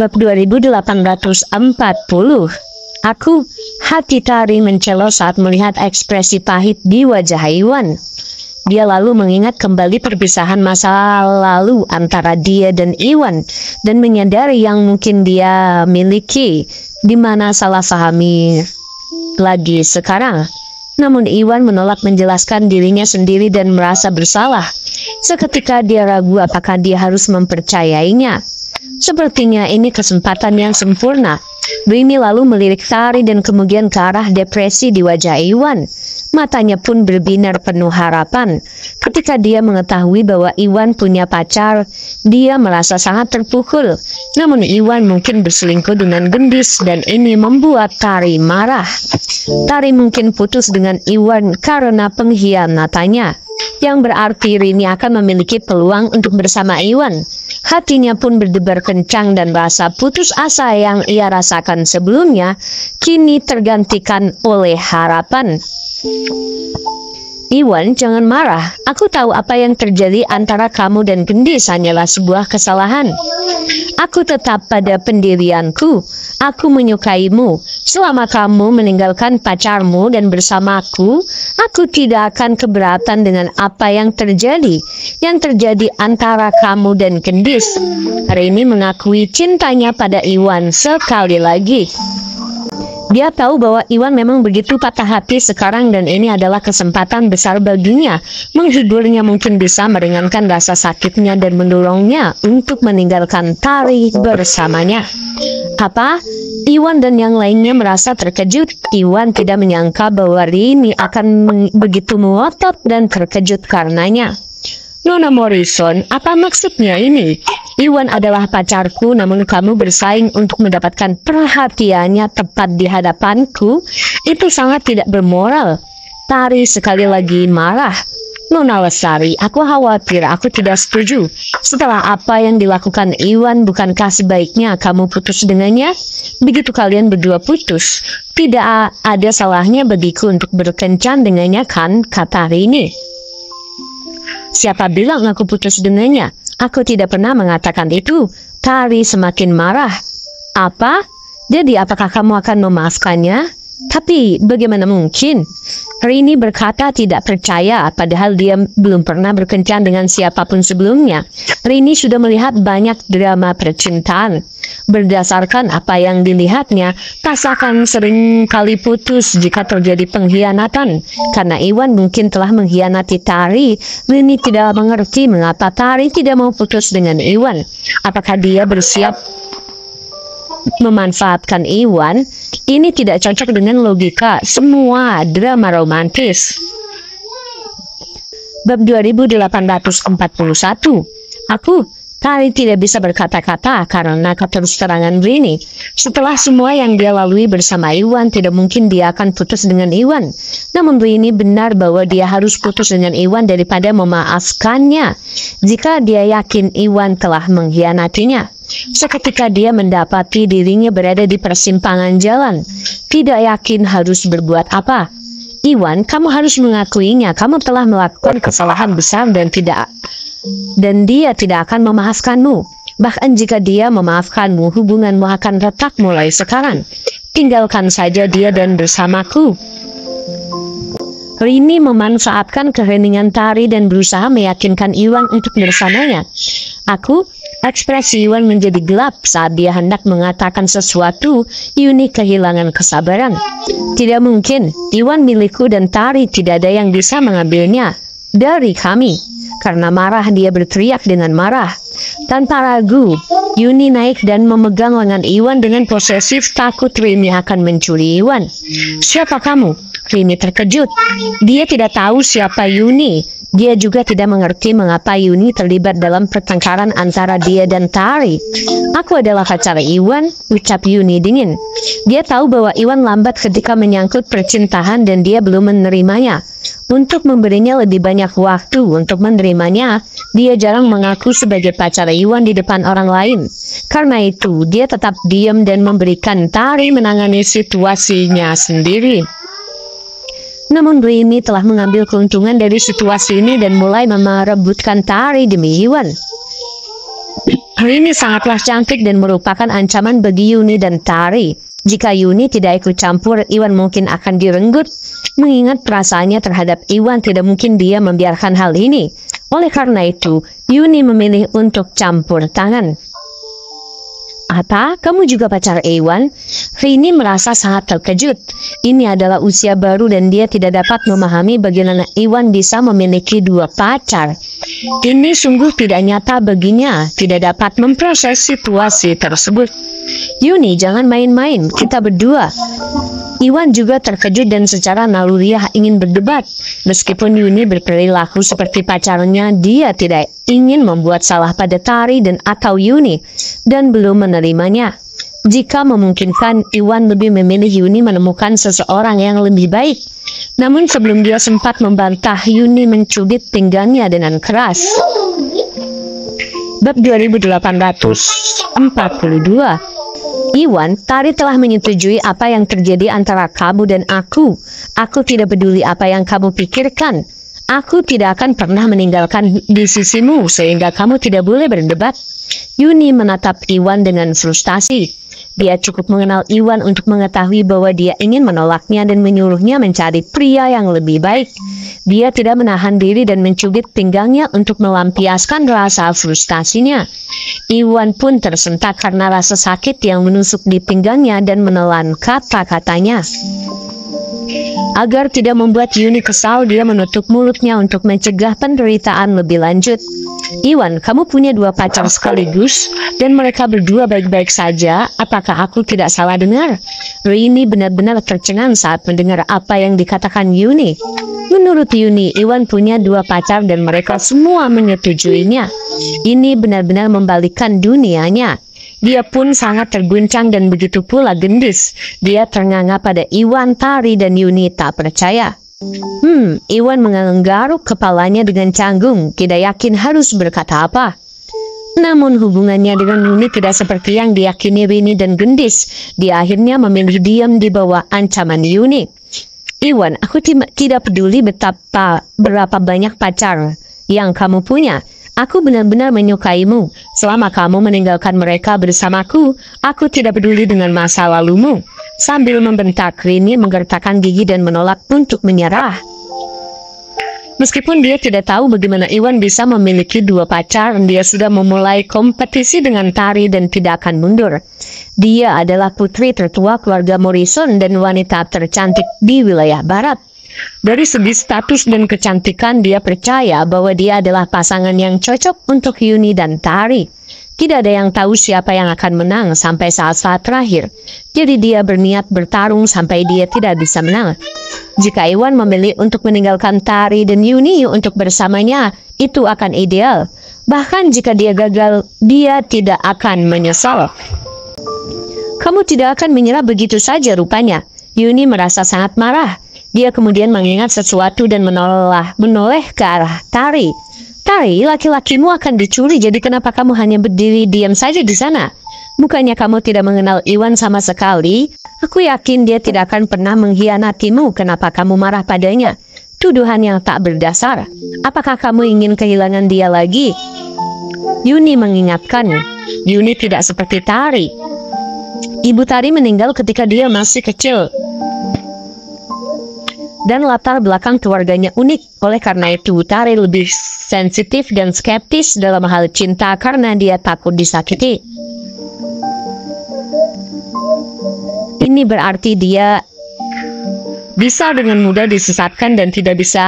Bab 2840. Aku, hati Tari mencelos saat melihat ekspresi pahit di wajah Iwan. Dia lalu mengingat kembali perpisahan masa lalu antara dia dan Iwan dan menyadari yang mungkin dia miliki, di mana salah pahami lagi sekarang. Namun Iwan menolak menjelaskan dirinya sendiri dan merasa bersalah. Seketika dia ragu apakah dia harus mempercayainya. Sepertinya ini kesempatan yang sempurna. Rini lalu melirik Tari dan kemudian ke arah depresi di wajah Iwan. Matanya pun berbinar penuh harapan. Ketika dia mengetahui bahwa Iwan punya pacar, dia merasa sangat terpukul. Namun Iwan mungkin berselingkuh dengan gendis dan ini membuat Tari marah. Tari mungkin putus dengan Iwan karena pengkhianatannya, yang berarti Rini akan memiliki peluang untuk bersama Iwan. Hatinya pun berdebar kencang dan rasa putus asa yang ia rasakan sebelumnya kini tergantikan oleh harapan. Iwan, jangan marah. Aku tahu apa yang terjadi antara kamu dan gendis hanyalah sebuah kesalahan. Aku tetap pada pendirianku. Aku menyukaimu. Selama kamu meninggalkan pacarmu dan bersamaku, aku tidak akan keberatan dengan apa yang terjadi. Yang terjadi antara kamu dan gendis. Rini mengakui cintanya pada Iwan sekali lagi. Dia tahu bahwa Iwan memang begitu patah hati sekarang dan ini adalah kesempatan besar baginya. Menghiburnya mungkin bisa meringankan rasa sakitnya dan mendorongnya untuk meninggalkan Tari bersamanya. Apa? Iwan dan yang lainnya merasa terkejut. Iwan tidak menyangka bahwa Rini akan begitu melotot dan terkejut karenanya. Nona Morrison, apa maksudnya ini? Iwan adalah pacarku, namun kamu bersaing untuk mendapatkan perhatiannya tepat di hadapanku. Itu sangat tidak bermoral. Tari sekali lagi marah. Nona Lestari, aku khawatir, aku tidak setuju. Setelah apa yang dilakukan Iwan, bukankah sebaiknya kamu putus dengannya? Begitu kalian berdua putus, tidak ada salahnya bagiku untuk berkencan dengannya kan, kata Rini. Siapa bilang aku putus dengannya? Aku tidak pernah mengatakan itu. Tari semakin marah. Apa? Jadi apakah kamu akan memaafkannya? Tapi bagaimana mungkin? Rini berkata tidak percaya, padahal dia belum pernah berkencan dengan siapapun sebelumnya. Rini sudah melihat banyak drama percintaan. Berdasarkan apa yang dilihatnya, pasangan sering kali putus jika terjadi pengkhianatan. Karena Iwan mungkin telah mengkhianati Tari, Rini tidak mengerti mengapa Tari tidak mau putus dengan Iwan. Apakah dia bersiap memanfaatkan Iwan? Ini tidak cocok dengan logika semua drama romantis. Bab 2841. Tari tidak bisa berkata-kata karena keterus-terangan Rini. Setelah semua yang dia lalui bersama Iwan, tidak mungkin dia akan putus dengan Iwan. Namun Rini benar bahwa dia harus putus dengan Iwan daripada memaafkannya jika dia yakin Iwan telah mengkhianatinya. Seketika dia mendapati dirinya berada di persimpangan jalan. Tidak yakin harus berbuat apa. Iwan, kamu harus mengakuinya. Kamu telah melakukan kesalahan besar dan dia tidak akan memaafkanmu. Bahkan jika dia memaafkanmu, hubunganmu akan retak mulai sekarang. Tinggalkan saja dia dan bersamaku. Rini memanfaatkan keheningan Tari dan berusaha meyakinkan Iwan untuk bersamanya. Ekspresi Iwan menjadi gelap saat dia hendak mengatakan sesuatu. Yuni kehilangan kesabaran. Tidak mungkin, Iwan milikku dan Tari tidak ada yang bisa mengambilnya dari kami. Karena marah dia berteriak dengan marah. Tanpa ragu, Yuni naik dan memegang lengan Iwan dengan posesif, takut Rini akan mencuri Iwan. Siapa kamu? Rini terkejut. Dia tidak tahu siapa Yuni. Dia juga tidak mengerti mengapa Yuni terlibat dalam pertengkaran antara dia dan Tari. Aku adalah pacar Iwan, ucap Yuni dingin. Dia tahu bahwa Iwan lambat ketika menyangkut percintaan dan dia belum menerimanya. Untuk memberinya lebih banyak waktu untuk menerimanya, dia jarang mengaku sebagai pacar Iwan di depan orang lain. Karena itu, dia tetap diam dan memberikan Tari menangani situasinya sendiri. Namun Rini telah mengambil keuntungan dari situasi ini dan mulai merebutkan Tari demi Iwan. Rini sangatlah cantik dan merupakan ancaman bagi Yuni dan Tari. Jika Yuni tidak ikut campur, Iwan mungkin akan direnggut. Mengingat perasaannya terhadap Iwan, tidak mungkin dia membiarkan hal ini. Oleh karena itu, Yuni memilih untuk campur tangan. Apa? Kamu juga pacar Iwan? Rini merasa sangat terkejut. Ini adalah usia baru dan dia tidak dapat memahami bagaimana Iwan bisa memiliki dua pacar. Ini sungguh tidak nyata baginya, tidak dapat memproses situasi tersebut. Yuni, jangan main-main, kita berdua. Iwan juga terkejut dan secara naluriah ingin berdebat. Meskipun Yuni berperilaku seperti pacarnya, dia tidak ingin membuat salah pada Tari dan atau Yuni, dan belum menerimanya. Jika memungkinkan, Iwan lebih memilih Yuni menemukan seseorang yang lebih baik. Namun sebelum dia sempat membantah, Yuni mencubit pinggangnya dengan keras. Bab 2842. Iwan, Tari telah menyetujui apa yang terjadi antara kamu dan aku. Aku tidak peduli apa yang kamu pikirkan. Aku tidak akan pernah meninggalkan di sisimu sehingga kamu tidak boleh berdebat. Yuni menatap Iwan dengan frustasi. Dia cukup mengenal Iwan untuk mengetahui bahwa dia ingin menolaknya dan menyuruhnya mencari pria yang lebih baik. Dia tidak menahan diri dan mencubit pinggangnya untuk melampiaskan rasa frustasinya. Iwan pun tersentak karena rasa sakit yang menusuk di pinggangnya dan menelan kata-katanya. Agar tidak membuat Yuni kesal, dia menutup mulutnya untuk mencegah penderitaan lebih lanjut. Iwan, kamu punya dua pacar sekaligus dan mereka berdua baik-baik saja. Apakah aku tidak salah dengar? Rini benar-benar tercengang saat mendengar apa yang dikatakan Yuni. Menurut Yuni, Iwan punya dua pacar dan mereka semua menyetujuinya. Ini benar-benar membalikkan dunianya. Dia pun sangat terguncang dan begitu pula Gendis. Dia ternganga pada Iwan, Tari, dan Yuni tak percaya. Iwan menggaruk kepalanya dengan canggung, tidak yakin harus berkata apa. Namun hubungannya dengan Yuni tidak seperti yang diyakini Rini dan Gendis. Dia akhirnya memilih diam di bawah ancaman Yuni. Iwan, aku tidak peduli berapa banyak pacar yang kamu punya. Aku benar-benar menyukaimu. Selama kamu meninggalkan mereka bersamaku, aku tidak peduli dengan masa lalumu. Sambil membentak, Rini menggertakkan gigi dan menolak untuk menyerah. Meskipun dia tidak tahu bagaimana Iwan bisa memiliki dua pacar, dia sudah memulai kompetisi dengan Tari dan tidak akan mundur. Dia adalah putri tertua keluarga Morrison dan wanita tercantik di wilayah barat. Dari segi status dan kecantikan, dia percaya bahwa dia adalah pasangan yang cocok untuk Yuni dan Tari. Tidak ada yang tahu siapa yang akan menang sampai saat-saat terakhir. Jadi dia berniat bertarung sampai dia tidak bisa menang. Jika Iwan memilih untuk meninggalkan Tari dan Yuni untuk bersamanya, itu akan ideal. Bahkan jika dia gagal, dia tidak akan menyesal. Kamu tidak akan menyerah begitu saja rupanya. Yuni merasa sangat marah. Dia kemudian mengingat sesuatu dan menoleh ke arah Tari. Tari, laki-lakimu akan dicuri, jadi kenapa kamu hanya berdiri diam saja di sana? Bukannya kamu tidak mengenal Iwan sama sekali? Aku yakin dia tidak akan pernah mengkhianatimu. Kenapa kamu marah padanya? Tuduhan yang tak berdasar. Apakah kamu ingin kehilangan dia lagi? Yuni mengingatkan. Yuni tidak seperti Tari. Ibu Tari meninggal ketika dia masih kecil. Dan latar belakang keluarganya unik. Oleh karena itu, Tari lebih sensitif dan skeptis dalam hal cinta karena dia takut disakiti. Ini berarti dia bisa dengan mudah disesatkan dan tidak bisa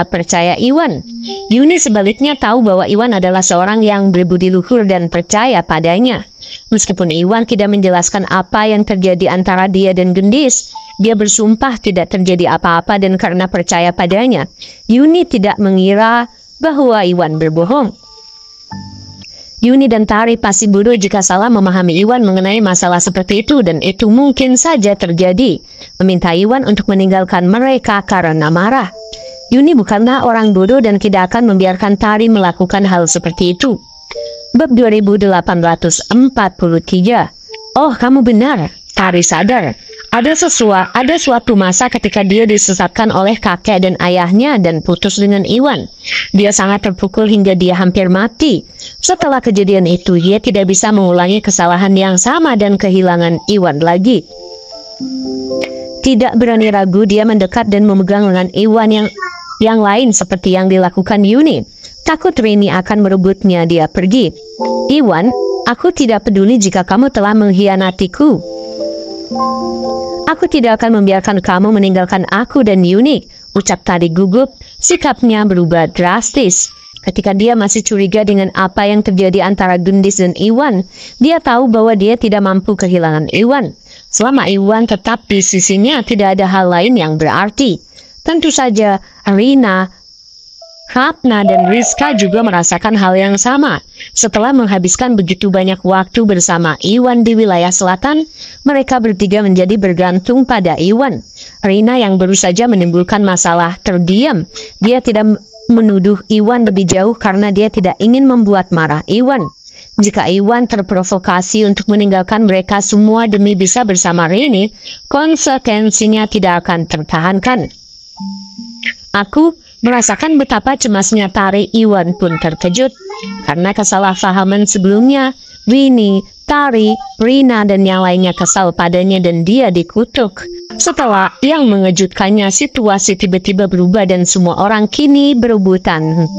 percaya Iwan. Yuni sebaliknya tahu bahwa Iwan adalah seorang yang berbudi luhur dan percaya padanya. Meskipun Iwan tidak menjelaskan apa yang terjadi antara dia dan Gendis, dia bersumpah tidak terjadi apa-apa dan karena percaya padanya, Yuni tidak mengira bahwa Iwan berbohong. Yuni dan Tari pasti bodoh jika salah memahami Iwan mengenai masalah seperti itu dan itu mungkin saja terjadi. Meminta Iwan untuk meninggalkan mereka karena marah. Yuni bukanlah orang bodoh dan tidak akan membiarkan Tari melakukan hal seperti itu. Bab 2843. Oh, kamu benar. Tari sadar. Ada suatu masa ketika dia disesatkan oleh kakek dan ayahnya dan putus dengan Iwan. Dia sangat terpukul hingga dia hampir mati. Setelah kejadian itu, dia tidak bisa mengulangi kesalahan yang sama dan kehilangan Iwan lagi. Tidak berani ragu, dia mendekat dan memegang lengan Iwan yang lain seperti yang dilakukan Yuni. Takut Rini akan merebutnya, dia pergi. Iwan, aku tidak peduli jika kamu telah mengkhianatiku. Aku tidak akan membiarkan kamu meninggalkan aku dan Yuni, ucap Tari gugup. Sikapnya berubah drastis. Ketika dia masih curiga dengan apa yang terjadi antara Gendis dan Iwan, dia tahu bahwa dia tidak mampu kehilangan Iwan. Selama Iwan tetap di sisinya, tidak ada hal lain yang berarti. Tentu saja, Rina, Ratna, dan Rizka juga merasakan hal yang sama. Setelah menghabiskan begitu banyak waktu bersama Iwan di wilayah selatan, mereka bertiga menjadi bergantung pada Iwan. Rina yang baru saja menimbulkan masalah terdiam. Dia tidak menuduh Iwan lebih jauh karena dia tidak ingin membuat marah Iwan. Jika Iwan terprovokasi untuk meninggalkan mereka semua demi bisa bersama Rini, konsekuensinya tidak akan tertahankan. Aku merasakan betapa cemasnya Tari. Iwan pun terkejut. Karena kesalahpahaman sebelumnya, Rini, Tari, Rina, dan yang lainnya kesal padanya dan dia dikutuk. Setelah yang mengejutkannya, situasi tiba-tiba berubah dan semua orang kini berebutan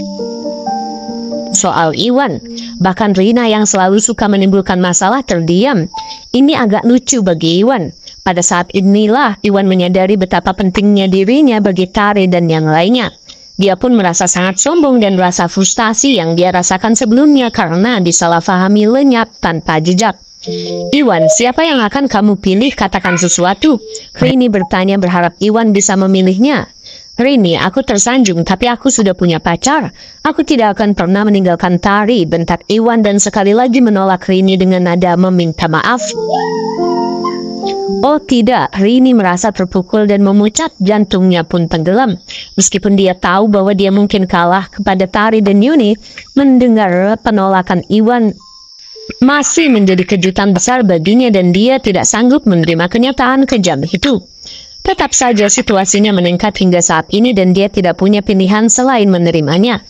soal Iwan. Bahkan Rina yang selalu suka menimbulkan masalah terdiam. Ini agak lucu bagi Iwan. Pada saat inilah Iwan menyadari betapa pentingnya dirinya bagi Tari dan yang lainnya. Dia pun merasa sangat sombong dan rasa frustasi yang dia rasakan sebelumnya karena disalahpahami lenyap tanpa jejak. Iwan, siapa yang akan kamu pilih? Katakan sesuatu. Rini bertanya berharap Iwan bisa memilihnya. Rini, aku tersanjung, tapi aku sudah punya pacar. Aku tidak akan pernah meninggalkan Tari, bentak Iwan dan sekali lagi menolak Rini dengan nada meminta maaf. Oh tidak, Rini merasa terpukul dan memucat, jantungnya pun tenggelam. Meskipun dia tahu bahwa dia mungkin kalah kepada Tari dan Yuni, mendengar penolakan Iwan masih menjadi kejutan besar baginya dan dia tidak sanggup menerima kenyataan kejam itu. Tetap saja situasinya meningkat hingga saat ini dan dia tidak punya pilihan selain menerimanya.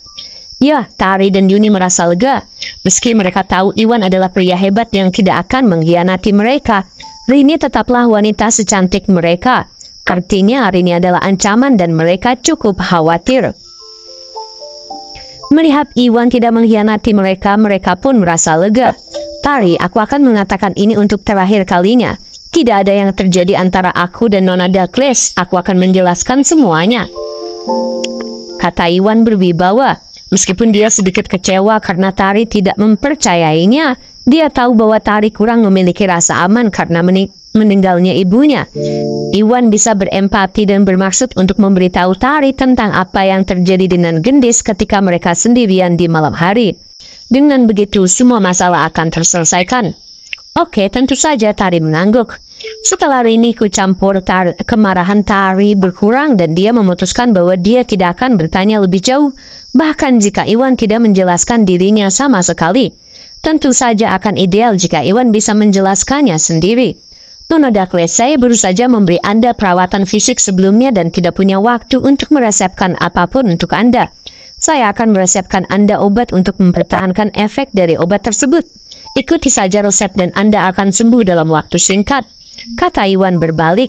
Ya, Tari dan Yuni merasa lega. Meski mereka tahu Iwan adalah pria hebat yang tidak akan mengkhianati mereka, Rini tetaplah wanita secantik mereka. Artinya Rini adalah ancaman dan mereka cukup khawatir. Melihat Iwan tidak mengkhianati mereka, mereka pun merasa lega. Tari, aku akan mengatakan ini untuk terakhir kalinya. Tidak ada yang terjadi antara aku dan Nona Douglas. Aku akan menjelaskan semuanya, kata Iwan berwibawa. Meskipun dia sedikit kecewa karena Tari tidak mempercayainya, dia tahu bahwa Tari kurang memiliki rasa aman karena meninggalnya ibunya. Iwan bisa berempati dan bermaksud untuk memberitahu Tari tentang apa yang terjadi dengan Gendis ketika mereka sendirian di malam hari. Dengan begitu, semua masalah akan terselesaikan. Oke, tentu saja, Tari mengangguk. Setelah Rini ikut campur, kemarahan Tari berkurang dan dia memutuskan bahwa dia tidak akan bertanya lebih jauh, bahkan jika Iwan tidak menjelaskan dirinya sama sekali. Tentu saja akan ideal jika Iwan bisa menjelaskannya sendiri. Nona Douglas, saya baru saja memberi Anda perawatan fisik sebelumnya dan tidak punya waktu untuk meresepkan apapun untuk Anda. Saya akan meresepkan Anda obat untuk mempertahankan efek dari obat tersebut. Ikuti saja resep dan Anda akan sembuh dalam waktu singkat, kata Iwan berbalik.